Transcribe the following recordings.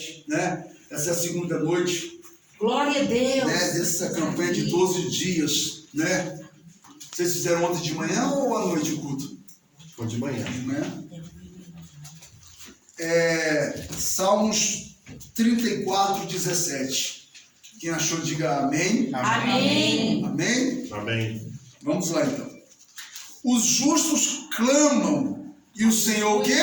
17, né? Essa é a segunda noite. Glória a Deus. Né? Dessa campanha de 12 dias, né? Vocês fizeram ontem de manhã ou à noite o culto? Foi de manhã. De manhã. Salmos 34, 17. Quem achou, diga amém. Amém. Amém? Amém. Vamos lá então. Os justos clamam e o Senhor o quê?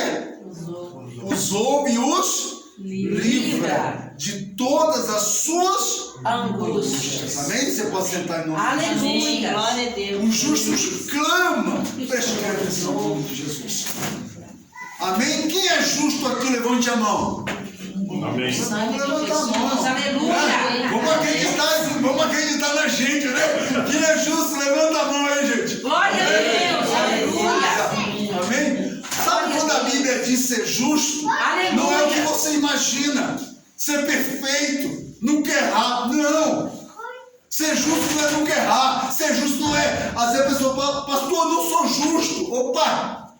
Os ouve e os livra de todas as suas angústias. Amém? Você pode sentar em nome de Jesus. Aleluia. Glória a Deus. Os justos clamam. Preste atenção em nome de Jesus. Amém? Quem é justo aqui? Levante a mão. Amém. Levanta a mão. Aleluia. Vamos acreditar na gente, né? Quem é justo, levanta a mão aí, gente. Glória a Deus. Aleluia. Amém? Sabe quando a Bíblia diz ser justo? Aleluia. Não é o que você imagina. Ser perfeito, nunca errar. Não. Ser justo não é nunca errar. Ser justo não é. Às vezes a pessoa fala, pastor, eu não sou justo. Opa!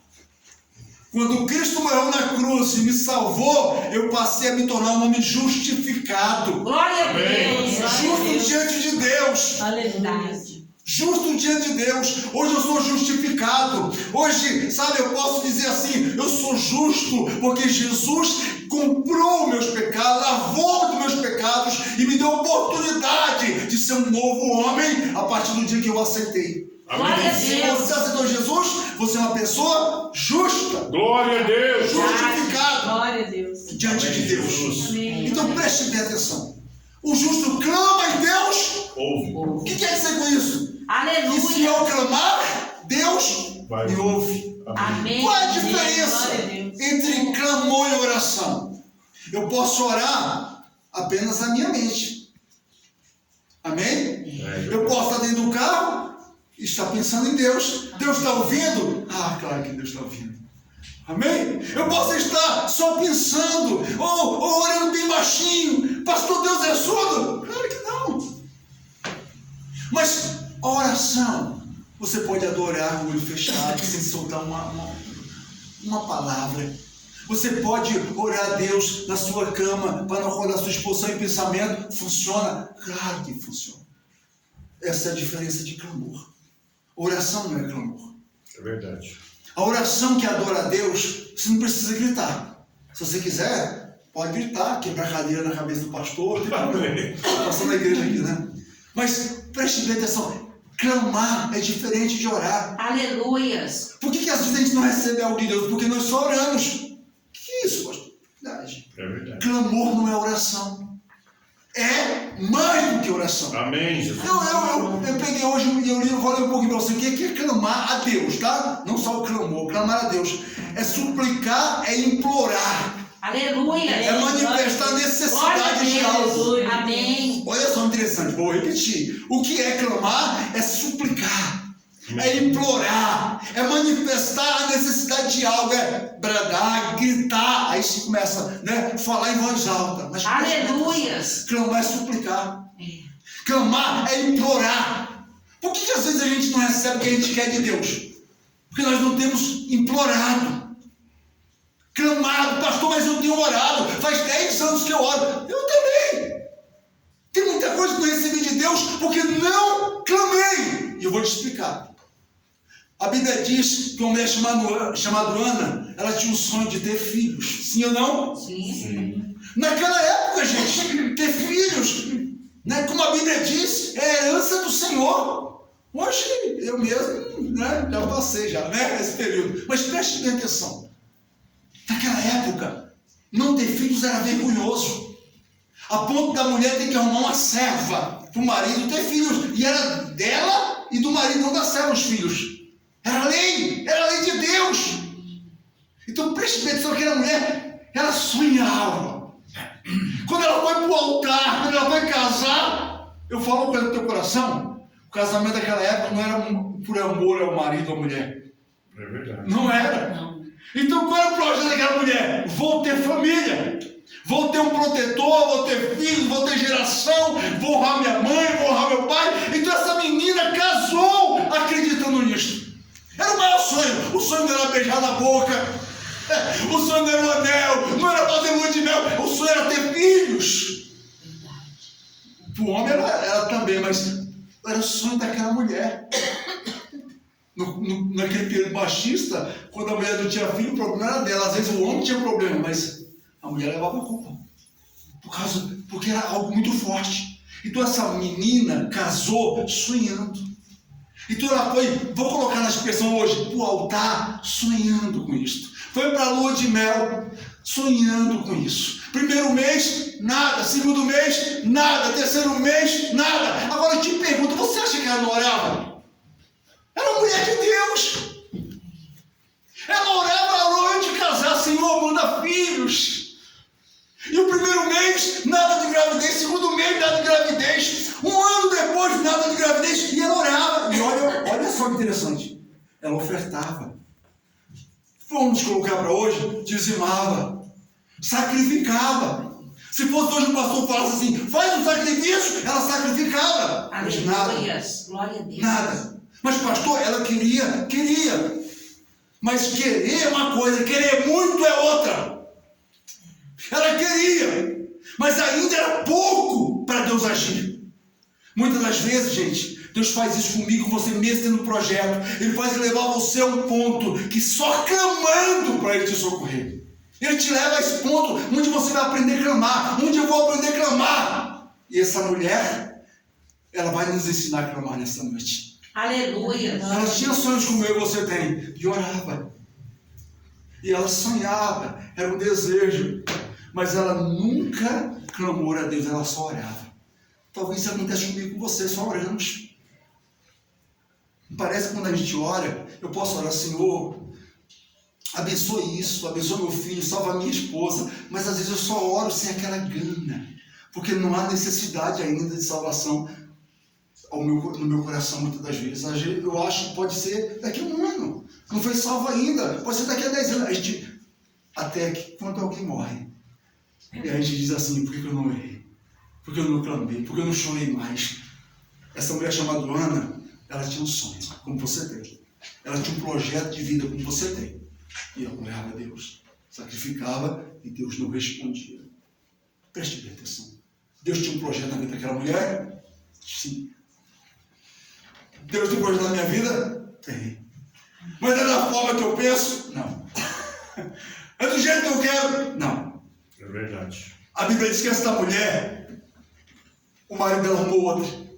Quando Cristo morreu na cruz e me salvou, eu passei a me tornar um homem justificado. Glória a Deus. Justo diante de Deus. Aleluia. Justo diante de Deus. Hoje eu sou justificado. Hoje, sabe, eu posso dizer assim, eu sou justo porque Jesus comprou meus pecados, lavou dos meus pecados e me deu a oportunidade de ser um novo homem a partir do dia que eu aceitei. Glória a Se Deus. você aceitou Jesus, você é uma pessoa justa, Glória a Deus. justificada Glória a Deus. diante de Deus. Amém. Então preste bem atenção. O justo clama e Deus Ouve. o que quer dizer com isso? E se Aleluia. eu clamar, Deus Vai. me ouve. Amém. Qual é a Glória diferença a Deus. entre clamor e oração? Eu posso orar apenas na minha mente. Amém? Eu posso estar dentro do carro e estar pensando em Deus. Deus está ouvindo? Ah, claro que Deus está ouvindo. Amém? Eu posso estar só pensando ou orando bem baixinho. Pastor, Deus é surdo? Claro que não. Mas a oração, você pode adorar o olho fechado, sem soltar uma palavra. Você pode orar a Deus na sua cama, para não acordar sua esposa em pensamento. Funciona? Claro que funciona. Essa é a diferença de clamor. Oração não é clamor. É verdade. A oração que adora a Deus, você não precisa gritar. Se você quiser, pode gritar, quebrar a cadeira na cabeça do pastor. Estou passando na igreja aqui, né? Mas preste bem atenção. Clamar é diferente de orar. Aleluias. Por que às vezes a gente não recebe algo de Deus? Porque nós só oramos. O que é isso, pastor? Verdade. É verdade. Clamor não é oração. É mais do que oração. Amém, Jesus. Eu peguei hoje e eu vou ler um pouquinho para você. O que é clamar a Deus, tá? Não só o clamor. Clamar a Deus é suplicar, é implorar. Aleluia. É manifestar a Glória a necessidade de algo. Deus. Amém. Olha só interessante, vou repetir. O que é clamar é suplicar, é implorar, é manifestar a necessidade de algo, é bradar, gritar. Aí se começa, né, falar em voz alta. Mas Aleluias. clamar é suplicar. Clamar é implorar. Por que às vezes a gente não recebe o que a gente quer de Deus? Porque nós não temos implorado. Clamado, pastor, mas eu tenho orado. Faz 10 anos que eu oro. Eu também. Tem muita coisa que eu recebi de Deus porque não clamei. E eu vou te explicar. A Bíblia diz que uma mulher chamada Ana, ela tinha um sonho de ter filhos. Sim ou não? Sim. Naquela época, gente, ter filhos, né, como a Bíblia diz, é herança do Senhor. Hoje, eu mesmo, né, já passei esse período. Mas preste bem atenção. Naquela época, não ter filhos era vergonhoso. A ponto da mulher ter que arrumar uma serva para o marido ter filhos. E era dela e do marido, não da serva, os filhos. Era lei de Deus. Então preste bem atenção, aquela mulher, ela sonhava. Quando ela foi para o altar, quando ela foi casar, eu falo uma coisa no teu coração, o casamento daquela época não era por amor ao marido ou à mulher. É verdade. Não era. Não. Então qual era o projeto daquela mulher? Vou ter família, vou ter um protetor, vou ter filhos, vou ter geração, vou honrar minha mãe, vou honrar meu pai. Então essa menina casou acreditando nisso. Era o maior sonho. O sonho não era beijar na boca, o sonho não era o anel, não era fazer lua de mel. O sonho era ter do homem era também, mas era o sonho daquela mulher. Naquele período machista, quando a mulher não tinha filho, o problema era dela. Às vezes o homem tinha problema, mas a mulher levava a culpa. Porque era algo muito forte. Então essa menina casou sonhando. Então ela foi, vou colocar na expressão hoje, para o altar, sonhando com isso. Foi para a lua de mel, sonhando com isso. Primeiro mês, nada. Segundo mês, nada. Terceiro mês, nada. Agora eu te pergunto, você acha que ela não orava? Era uma mulher de Deus. Ela orava a noite de casar, Senhor, manda filhos. E o primeiro mês, nada de gravidez. Segundo mês, nada de gravidez. Um ano depois, nada de gravidez. E ela orava. E olha só que interessante. Ela ofertava. Vamos colocar para hoje, dizimava. Sacrificava. Se fosse hoje o pastor falasse assim, faz um sacrifício, ela sacrificava. Mas nada. Glória a Deus. Nada. Mas pastor, ela queria. Mas querer é uma coisa, querer muito é outra. Ela queria, mas ainda era pouco para Deus agir. Muitas das vezes, gente, Deus faz isso comigo, com você mesmo tendo um projeto. Ele faz levar você a um ponto que só clamando para Ele te socorrer. Ele te leva a esse ponto onde você vai aprender a clamar, onde eu vou aprender a clamar. E essa mulher, ela vai nos ensinar a clamar nessa noite. Aleluia. Ela tinha sonhos como eu e você tem, e orava. E ela sonhava, era um desejo. Mas ela nunca clamou a Deus, ela só orava. Talvez isso aconteça comigo com você, só oramos. Parece que quando a gente ora, eu posso orar, Senhor, abençoe isso, abençoe meu filho, salva a minha esposa. Mas às vezes eu só oro sem aquela gana, porque não há necessidade ainda de salvação no meu coração muitas das vezes. Eu acho que pode ser daqui a um ano, não foi salvo ainda, pode ser daqui a 10 anos. Até que quando alguém morre, e a gente diz assim, por que eu não orei? Por que eu não clamei? Por que eu não chorei mais? Essa mulher chamada Ana, ela tinha um sonho, como você tem. Ela tinha um projeto de vida, como você tem. E ela orava a Deus, sacrificava e Deus não respondia. Preste bem atenção. Deus tinha um projeto na vida daquela mulher? Sim. Deus tem um projeto na minha vida? Tem. Mas é da forma que eu penso? Não. É do jeito que eu quero? Não. É verdade. A Bíblia diz que essa mulher, o marido dela arrumou outra.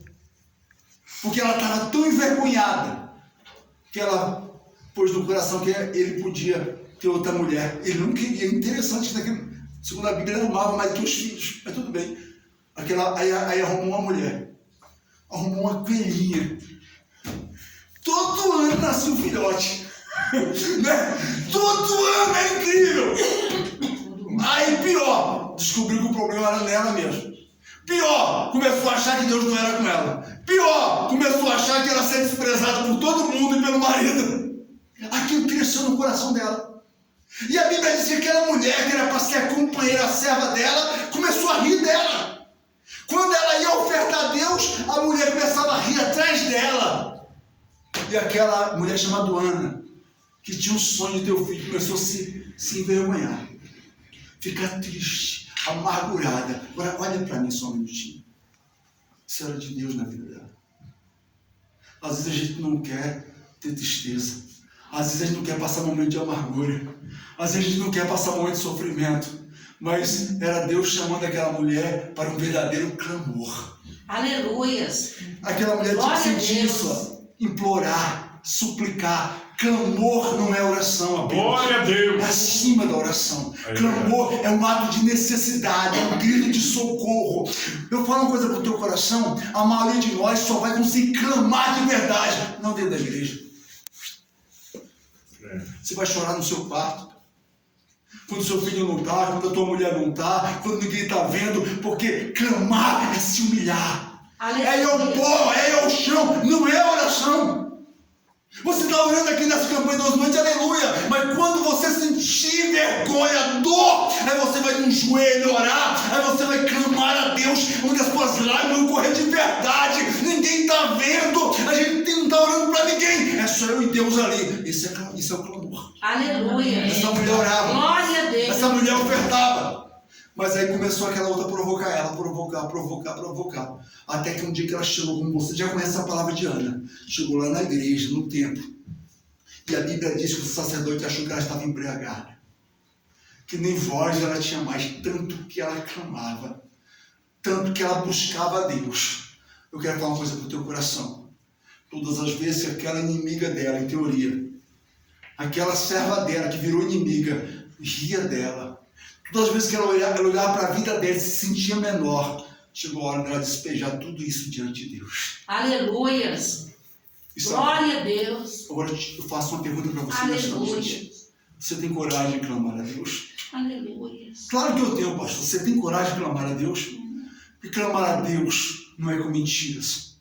Porque ela estava tão envergonhada que ela pôs no coração que ele podia ter outra mulher. Ele não queria. Interessante que, segundo a Bíblia, ele amava mais que os filhos. Mas tudo bem. Aí arrumou uma mulher. Arrumou uma coelhinha. Todo ano nascia um filhote. Né? Todo ano é incrível. Aí pior, descobriu que o problema era nela mesmo. Pior, começou a achar que Deus não era com ela. Pior, começou a achar que ela ia ser desprezada por todo mundo e pelo marido. Aquilo cresceu no coração dela. E a Bíblia diz que aquela mulher que era para ser a companheira, a serva dela, começou a rir dela. Quando ela ia ofertar a Deus, a mulher começava a rir atrás dela. E aquela mulher chamada Ana, que tinha um sonho de ter um filho, começou a se envergonhar. Ficar triste, amargurada. Agora, olha para mim só um minutinho. Isso era de Deus na vida dela. Às vezes a gente não quer ter tristeza. Às vezes a gente não quer passar momento de amargura. Às vezes a gente não quer passar momento de sofrimento. Mas era Deus chamando aquela mulher para um verdadeiro clamor. Aleluias. Aquela mulher tinha que sentir isso. Implorar, suplicar. Clamor não é oração apenas. Glória a Deus. É acima da oração. Clamor é um ato de necessidade, é um grito de socorro. Eu falo uma coisa para o teu coração, a maioria de nós só vai conseguir clamar de verdade, não dentro da igreja. Você vai chorar no seu quarto, quando seu filho não está, quando a tua mulher não está, quando ninguém está vendo, porque clamar é se humilhar. É ir ao pó, é ir ao chão, não é oração. Você está orando aqui nessa campanha das noites, aleluia, mas quando você sentir vergonha, dor, aí você vai num joelho orar, aí você vai clamar a Deus, onde as suas lágrimas vão correr de verdade, ninguém está vendo, a gente não está orando para ninguém, é só eu e Deus ali. Isso é o clamor. Aleluia. Essa mulher orava, Glória a Deus. essa mulher ofertava, Mas aí começou aquela outra a provocar ela, provocar. Até que um dia que ela chegou, como você já conhece a palavra de Ana, chegou lá na igreja, no templo. E a Bíblia diz que o sacerdote achou que ela estava embriagada. Que nem voz ela tinha mais, tanto que ela clamava, tanto que ela buscava a Deus. Eu quero falar uma coisa para o teu coração. Todas as vezes que aquela inimiga dela, em teoria, aquela serva dela que virou inimiga, ria dela. Todas as vezes que ela olhava para a vida dela e se sentia menor, chegou a hora dela despejar tudo isso diante de Deus. Aleluias. Glória a Deus. Agora eu faço uma pergunta para você nesta noite. Você tem coragem de clamar a Deus? Aleluias. Claro que eu tenho, pastor. Você tem coragem de clamar a Deus? E clamar a Deus não é com mentiras.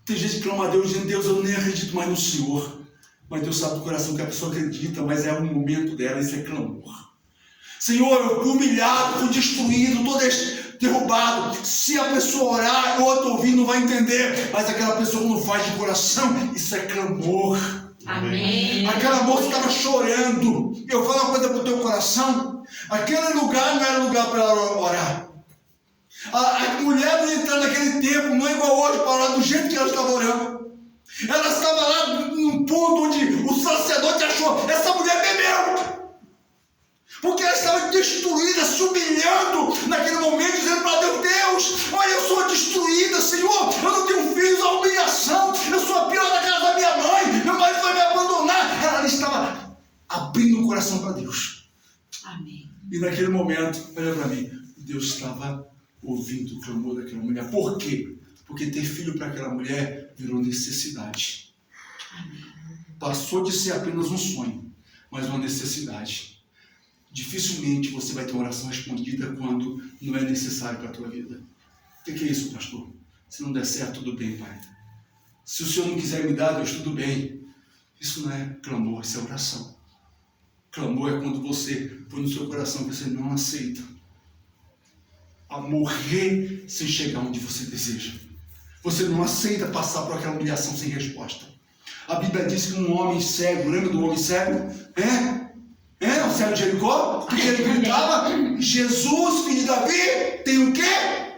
Tem gente que clama a Deus dizendo: Deus, eu nem acredito mais no Senhor. Mas Deus sabe do coração que a pessoa acredita, mas é o momento dela, isso é clamor. Senhor, eu fui humilhado, fui destruído, todo derrubado. Se a pessoa orar, o outro ouvir não vai entender, mas aquela pessoa não faz de coração, isso é clamor. Amém. Aquela moça estava chorando. Eu falo uma coisa para o teu coração: aquele lugar não era lugar para ela orar. A mulher não entrar naquele tempo, não é igual hoje, para orar do jeito que ela estava orando. Ela estava lá num ponto onde o sacerdote achou: essa mulher bebeu. Porque ela estava destruída, se humilhando naquele momento, dizendo para Deus: Deus, olha, eu sou destruída, Senhor, eu não tenho filhos, a humilhação, eu sou a pior da casa da minha mãe, meu marido vai me abandonar. Ela estava abrindo o coração para Deus. Amém. E naquele momento, olha para mim, Deus estava ouvindo o clamor daquela mulher. Por quê? Porque ter filho para aquela mulher virou necessidade. Passou de ser apenas um sonho, mas uma necessidade. Dificilmente você vai ter uma oração respondida quando não é necessário para a tua vida. O que é isso, pastor? Se não der certo, tudo bem, pai. Se o Senhor não quiser me dar, Deus, tudo bem. Isso não é clamor, isso é oração. Clamor é quando você põe no seu coração que você não aceita a morrer sem chegar onde você deseja. Você não aceita passar por aquela humilhação sem resposta. A Bíblia diz que um homem cego, lembra do homem cego? O cego de Jericó, porque ele gritava: Jesus, filho de Davi, tem o quê?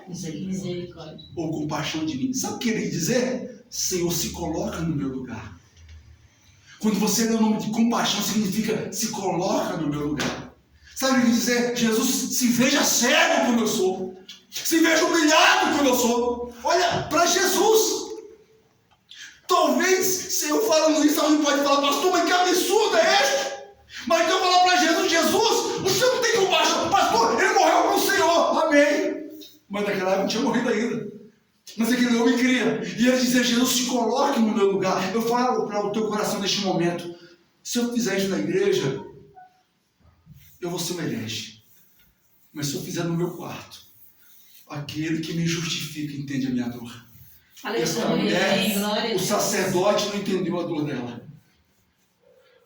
Misericórdia. Ou compaixão de mim. Sabe o que ele quer dizer? Senhor, se coloca no meu lugar. Quando você lê o nome de compaixão, significa se coloca no meu lugar. Sabe o que ele quer dizer? Jesus, se veja cego como eu sou. Se veja humilhado como eu sou. Olha para Jesus. Talvez, se eu falando isso, alguém pode falar: pastor, mas que absurdo é este? Mas então eu falar para Jesus: Jesus, o Senhor não tem compaixão. Pastor, ele morreu para o Senhor. Amém. Mas naquela época não tinha morrido ainda. Mas aquele homem queria. E ele dizia: Jesus, se coloque no meu lugar. Eu falo para o teu coração neste momento: se eu fizer isso na igreja, eu vou ser um herege. Mas se eu fizer no meu quarto, aquele que me justifica entende a minha dor. Essa mulher, o sacerdote não entendeu a dor dela.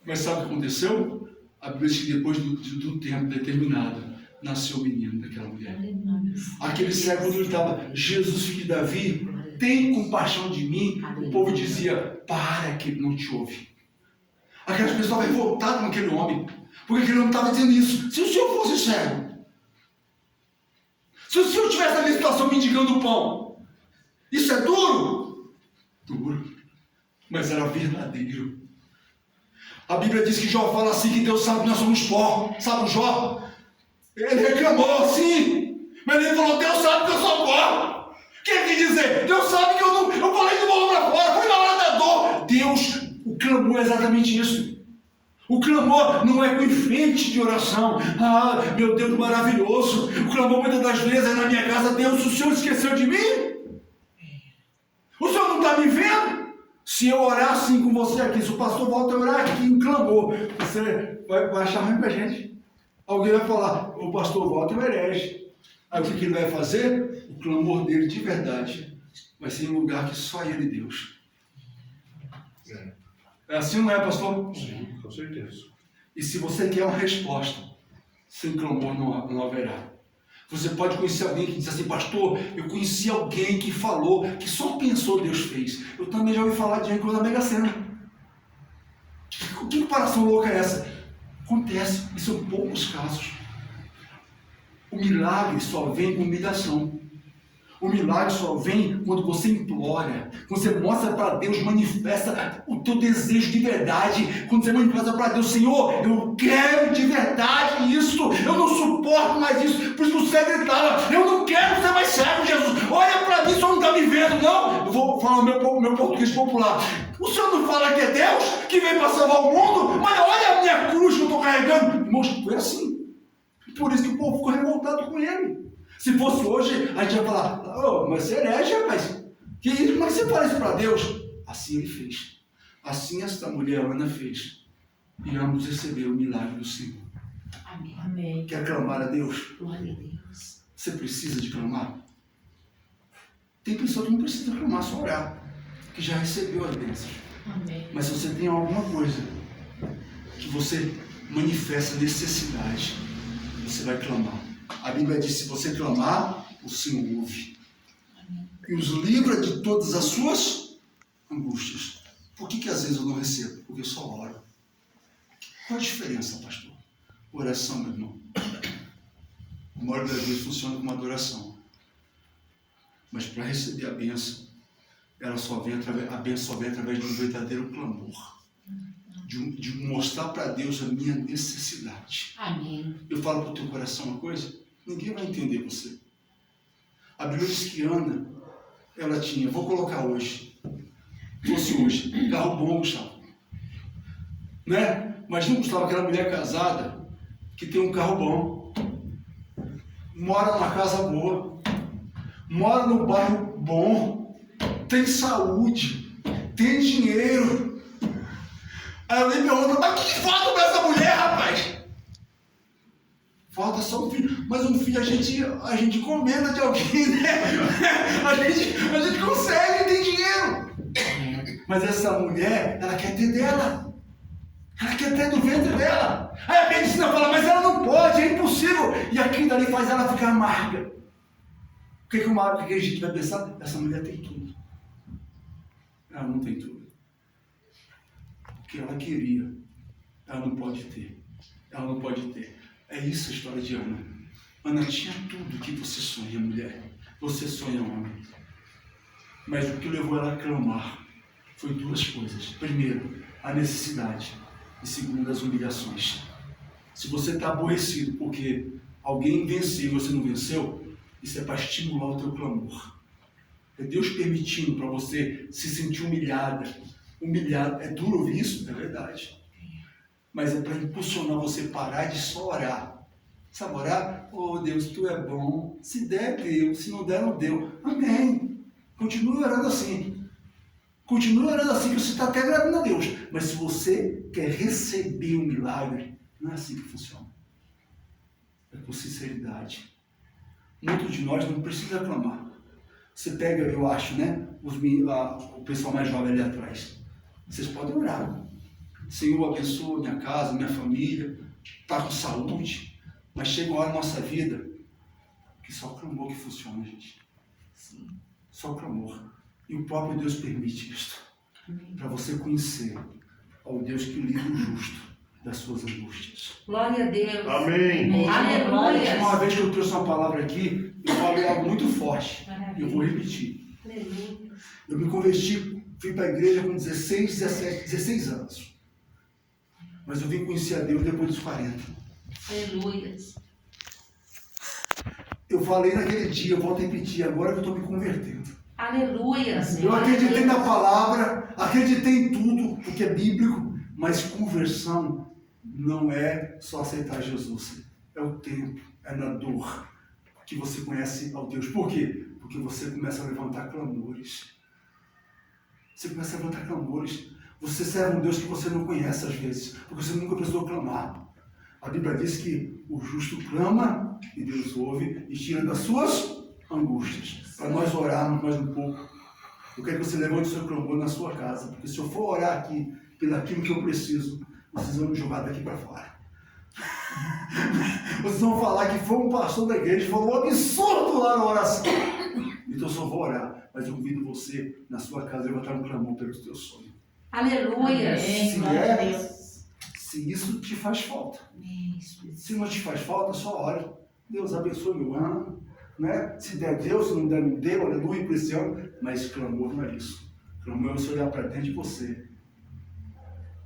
Mas sabe o que aconteceu? A Bíblia diz que depois do tempo determinado, nasceu o menino daquela mulher. Aquele cego, quando ele estava: Jesus, filho de Davi, tem compaixão de mim. O povo dizia: para, que ele não te ouve. Aquelas pessoas estavam revoltadas com aquele homem, porque aquele homem estava dizendo isso. Se o Senhor fosse cego, se o Senhor estivesse na minha situação mendigando o pão, isso é duro? Duro. Mas era verdadeiro. A Bíblia diz que Jó fala assim, que Deus sabe que nós somos pó. Sabe o Jó? Ele reclamou assim, mas ele falou: Deus sabe que eu sou pó. O que ele quer dizer? Deus sabe que eu falei de bola para fora, foi na hora da dor. Deus, o clamor é exatamente isso. O clamor não é com enfeite de oração. Ah, meu Deus maravilhoso. O clamor muitas das vezes é na minha casa: Deus, o Senhor esqueceu de mim? O Senhor não está me vendo? Se eu orar assim com você aqui, se o pastor volta a orar aqui em clamor, você vai achar ruim para a gente. Alguém vai falar: o pastor volta e o herege. Aí o que ele vai fazer? O clamor dele de verdade vai ser em um lugar que só ele e Deus. É assim, não é, pastor? Sim, com certeza. E se você quer uma resposta, sem clamor não haverá. Você pode conhecer alguém que diz assim: pastor, eu conheci alguém que falou, que só pensou, Deus fez. Eu também já ouvi falar de gente da Mega Sena. Que comparação louca é essa? Acontece, e são poucos casos. milagre só vem com humilhação. O milagre só vem quando você implora, quando você mostra para Deus, manifesta o teu desejo de verdade, quando você manifesta para Deus, Senhor, eu quero de verdade isso, eu não suporto mais isso, por isso que o cego gritava, eu não quero ser mais cego, Jesus, olha para mim, o Senhor não está me vendo, não, eu vou falar o meu português popular, o Senhor não fala que é Deus, que veio para salvar o mundo, mas olha a minha cruz que eu estou carregando, irmãos, foi assim, por isso que o povo ficou revoltado com ele. Se fosse hoje, a gente ia falar, oh, mas você é herege, rapaz. Que isso? Como é que você fala isso para Deus? Assim ele fez. Assim esta mulher, Ana, fez. E ambos receberam o milagre do Senhor. Amém. Amém. Quer clamar a Deus? Glória a Deus. Você precisa de clamar? Tem pessoa que não precisa clamar, só orar. Que já recebeu as bênçãos. Amém. Mas se você tem alguma coisa que você manifesta necessidade, você vai clamar. A Bíblia diz, se você clamar, o Senhor ouve. Amém. E os livra de todas as suas angústias. Por que às vezes eu não recebo? Porque eu só oro. Qual a diferença, pastor? Oração, meu irmão. A maioria das vezes funciona como adoração. Mas para receber a bênção, a bênção só vem através de um verdadeiro clamor. De mostrar para Deus a minha necessidade. Amém. Eu falo para o teu coração uma coisa, ninguém vai entender você. A Bíblia diz que Ana, ela tinha, vou colocar hoje, fosse hoje, carro bom, Gustavo. Né? Imagina, Gustavo, aquela mulher casada, que tem um carro bom, mora numa casa boa, mora num bairro bom, tem saúde, tem dinheiro. Aí eu nem pergunto, mas o que falta para essa mulher, rapaz? Falta só um filho. Mas um filho a gente encomenda de alguém, né? A gente consegue, tem dinheiro. Mas essa mulher, ela quer ter dela. Ela quer ter do ventre dela. Aí a medicina fala, mas ela não pode, é impossível. E aquilo dali faz ela ficar amarga. O que a gente vai pensar? Essa mulher tem tudo. Ela não tem tudo. Que ela queria, ela não pode ter. Ela não pode ter. É isso a história de Ana. Ana tinha tudo que você sonha, mulher. Você sonha, homem. Mas o que levou ela a clamar foi duas coisas. Primeiro, a necessidade. E segundo, as humilhações. Se você está aborrecido porque alguém venceu e você não venceu, isso é para estimular o teu clamor. É Deus permitindo para você se sentir humilhada. Humilhado, é duro ouvir isso, é verdade. Mas é para impulsionar você parar de só orar. Sabe orar? Oh Deus, tu é bom. Se der, deu. Se não der, não deu. Amém. Continue orando assim. Continue orando assim, que você está até agradando a Deus. Mas se você quer receber um milagre, não é assim que funciona. É com sinceridade. Muitos de nós não precisa clamar. Você pega, eu acho, né? O pessoal mais jovem ali atrás. Vocês podem orar. Senhor, abençoa minha casa, minha família, está com saúde. Mas chega uma hora na nossa vida que só o clamor que funciona, gente. Sim. Só o clamor. E o próprio Deus permite isto. Para você conhecer ao Deus que livra o justo das suas angústias. Glória a Deus. Amém. A Aleluia. última vez que eu trouxe uma palavra aqui, eu falei algo muito forte. Eu vou repetir. Aleluia. Eu me converti, fui para a igreja com 16 anos. Mas eu vim conhecer a Deus depois dos 40. Aleluia. Eu falei naquele dia, eu volto a repetir, agora que eu estou me convertendo. Aleluia. Eu acreditei na palavra, acreditei em tudo, porque é bíblico, mas conversão não é só aceitar Jesus. É o tempo, é na dor que você conhece ao Deus. Por quê? Porque você começa a levantar clamores. Você começa a levantar clamores. Você serve um Deus que você não conhece às vezes, porque você nunca precisou clamar. A Bíblia diz que o justo clama e Deus ouve e tira das suas angústias. Para nós orarmos mais um pouco, eu quero que você levante o seu clamor na sua casa, porque se eu for orar aqui pelaquilo que eu preciso, vocês vão me jogar daqui para fora. Vocês vão falar que foi um pastor da igreja, falou um absurdo lá na oração. Então eu só vou orar, mas eu convido você na sua casa a levantar um clamor pelos teus sonhos. Aleluia. Se Glória a é, Deus. se isso te faz falta. Amém, Espírito. Se não te faz falta, só ore. Deus abençoe meu ano, né? Se der Deus, se não der, não deu, aleluia, por esse ano. Mas clamor não é isso. Clamor é você olhar para dentro de você.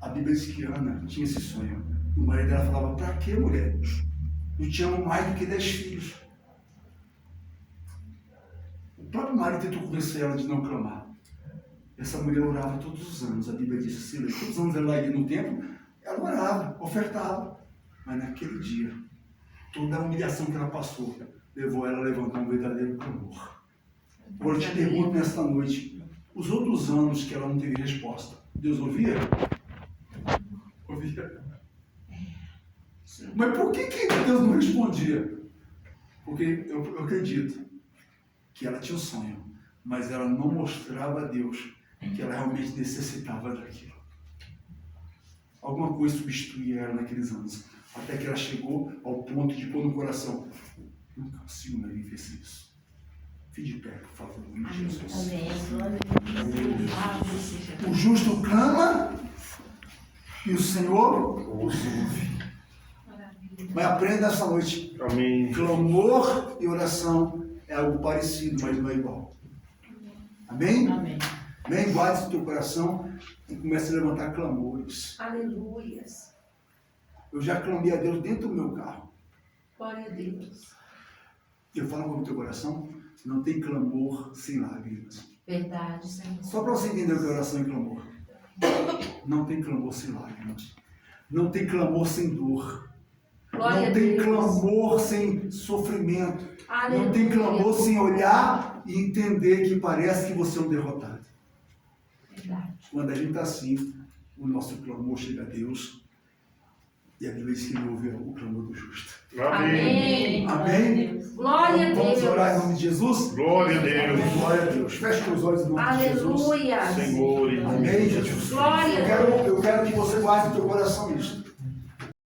A Bíblia diz que Ana tinha esse sonho. O marido dela falava, para que, mulher? Eu te amo mais do que 10 filhos. O próprio marido tentou convencer ela de não clamar. Essa mulher orava todos os anos. A Bíblia diz assim, todos os anos ela ia no templo, ela orava, ofertava. Mas naquele dia, toda a humilhação que ela passou, levou ela a levantar um verdadeiro clamor. Agora eu te pergunto nesta noite, os outros anos que ela não teve resposta, Deus ouvia? Ouvia. Mas por que Deus não respondia? Porque eu acredito que ela tinha um sonho, mas ela não mostrava a Deus que ela realmente necessitava daquilo. Alguma coisa substituía ela naqueles anos, até que ela chegou ao ponto de pôr no coração, não consigo mais viver sem isso. Fique de pé, por favor, em nome de Jesus. O justo clama e o Senhor os ouve. Mas aprenda essa noite. Amém. Clamor e oração é algo parecido, mas não é igual. Amém? Amém. Amém? Guarde isso no teu coração e comece a levantar clamores. Aleluias. Eu já clamei a Deus dentro do meu carro. Glória a Deus. Eu falo com o teu coração, não tem clamor sem lágrimas. Verdade, Senhor. Só para você entender o que é oração e clamor. Não tem clamor sem lágrimas. Não tem clamor sem dor. Glória Não a tem Deus. clamor sem sofrimento. Aleluia. Não tem clamor sem olhar e entender que parece que você é um derrotado. Verdade. Quando a gente está assim, o nosso clamor chega a Deus. E a Bíblia diz que ele ouve o clamor do justo. Amém. Amém? Glória a Vamos Deus. orar em nome de Jesus? Glória a Deus. Glória a Deus. Feche os olhos em nome de Jesus. Aleluia. Senhor, em nome de Amém, Jesus. Jesus. Glória a Eu quero que você guarde no teu coração isso.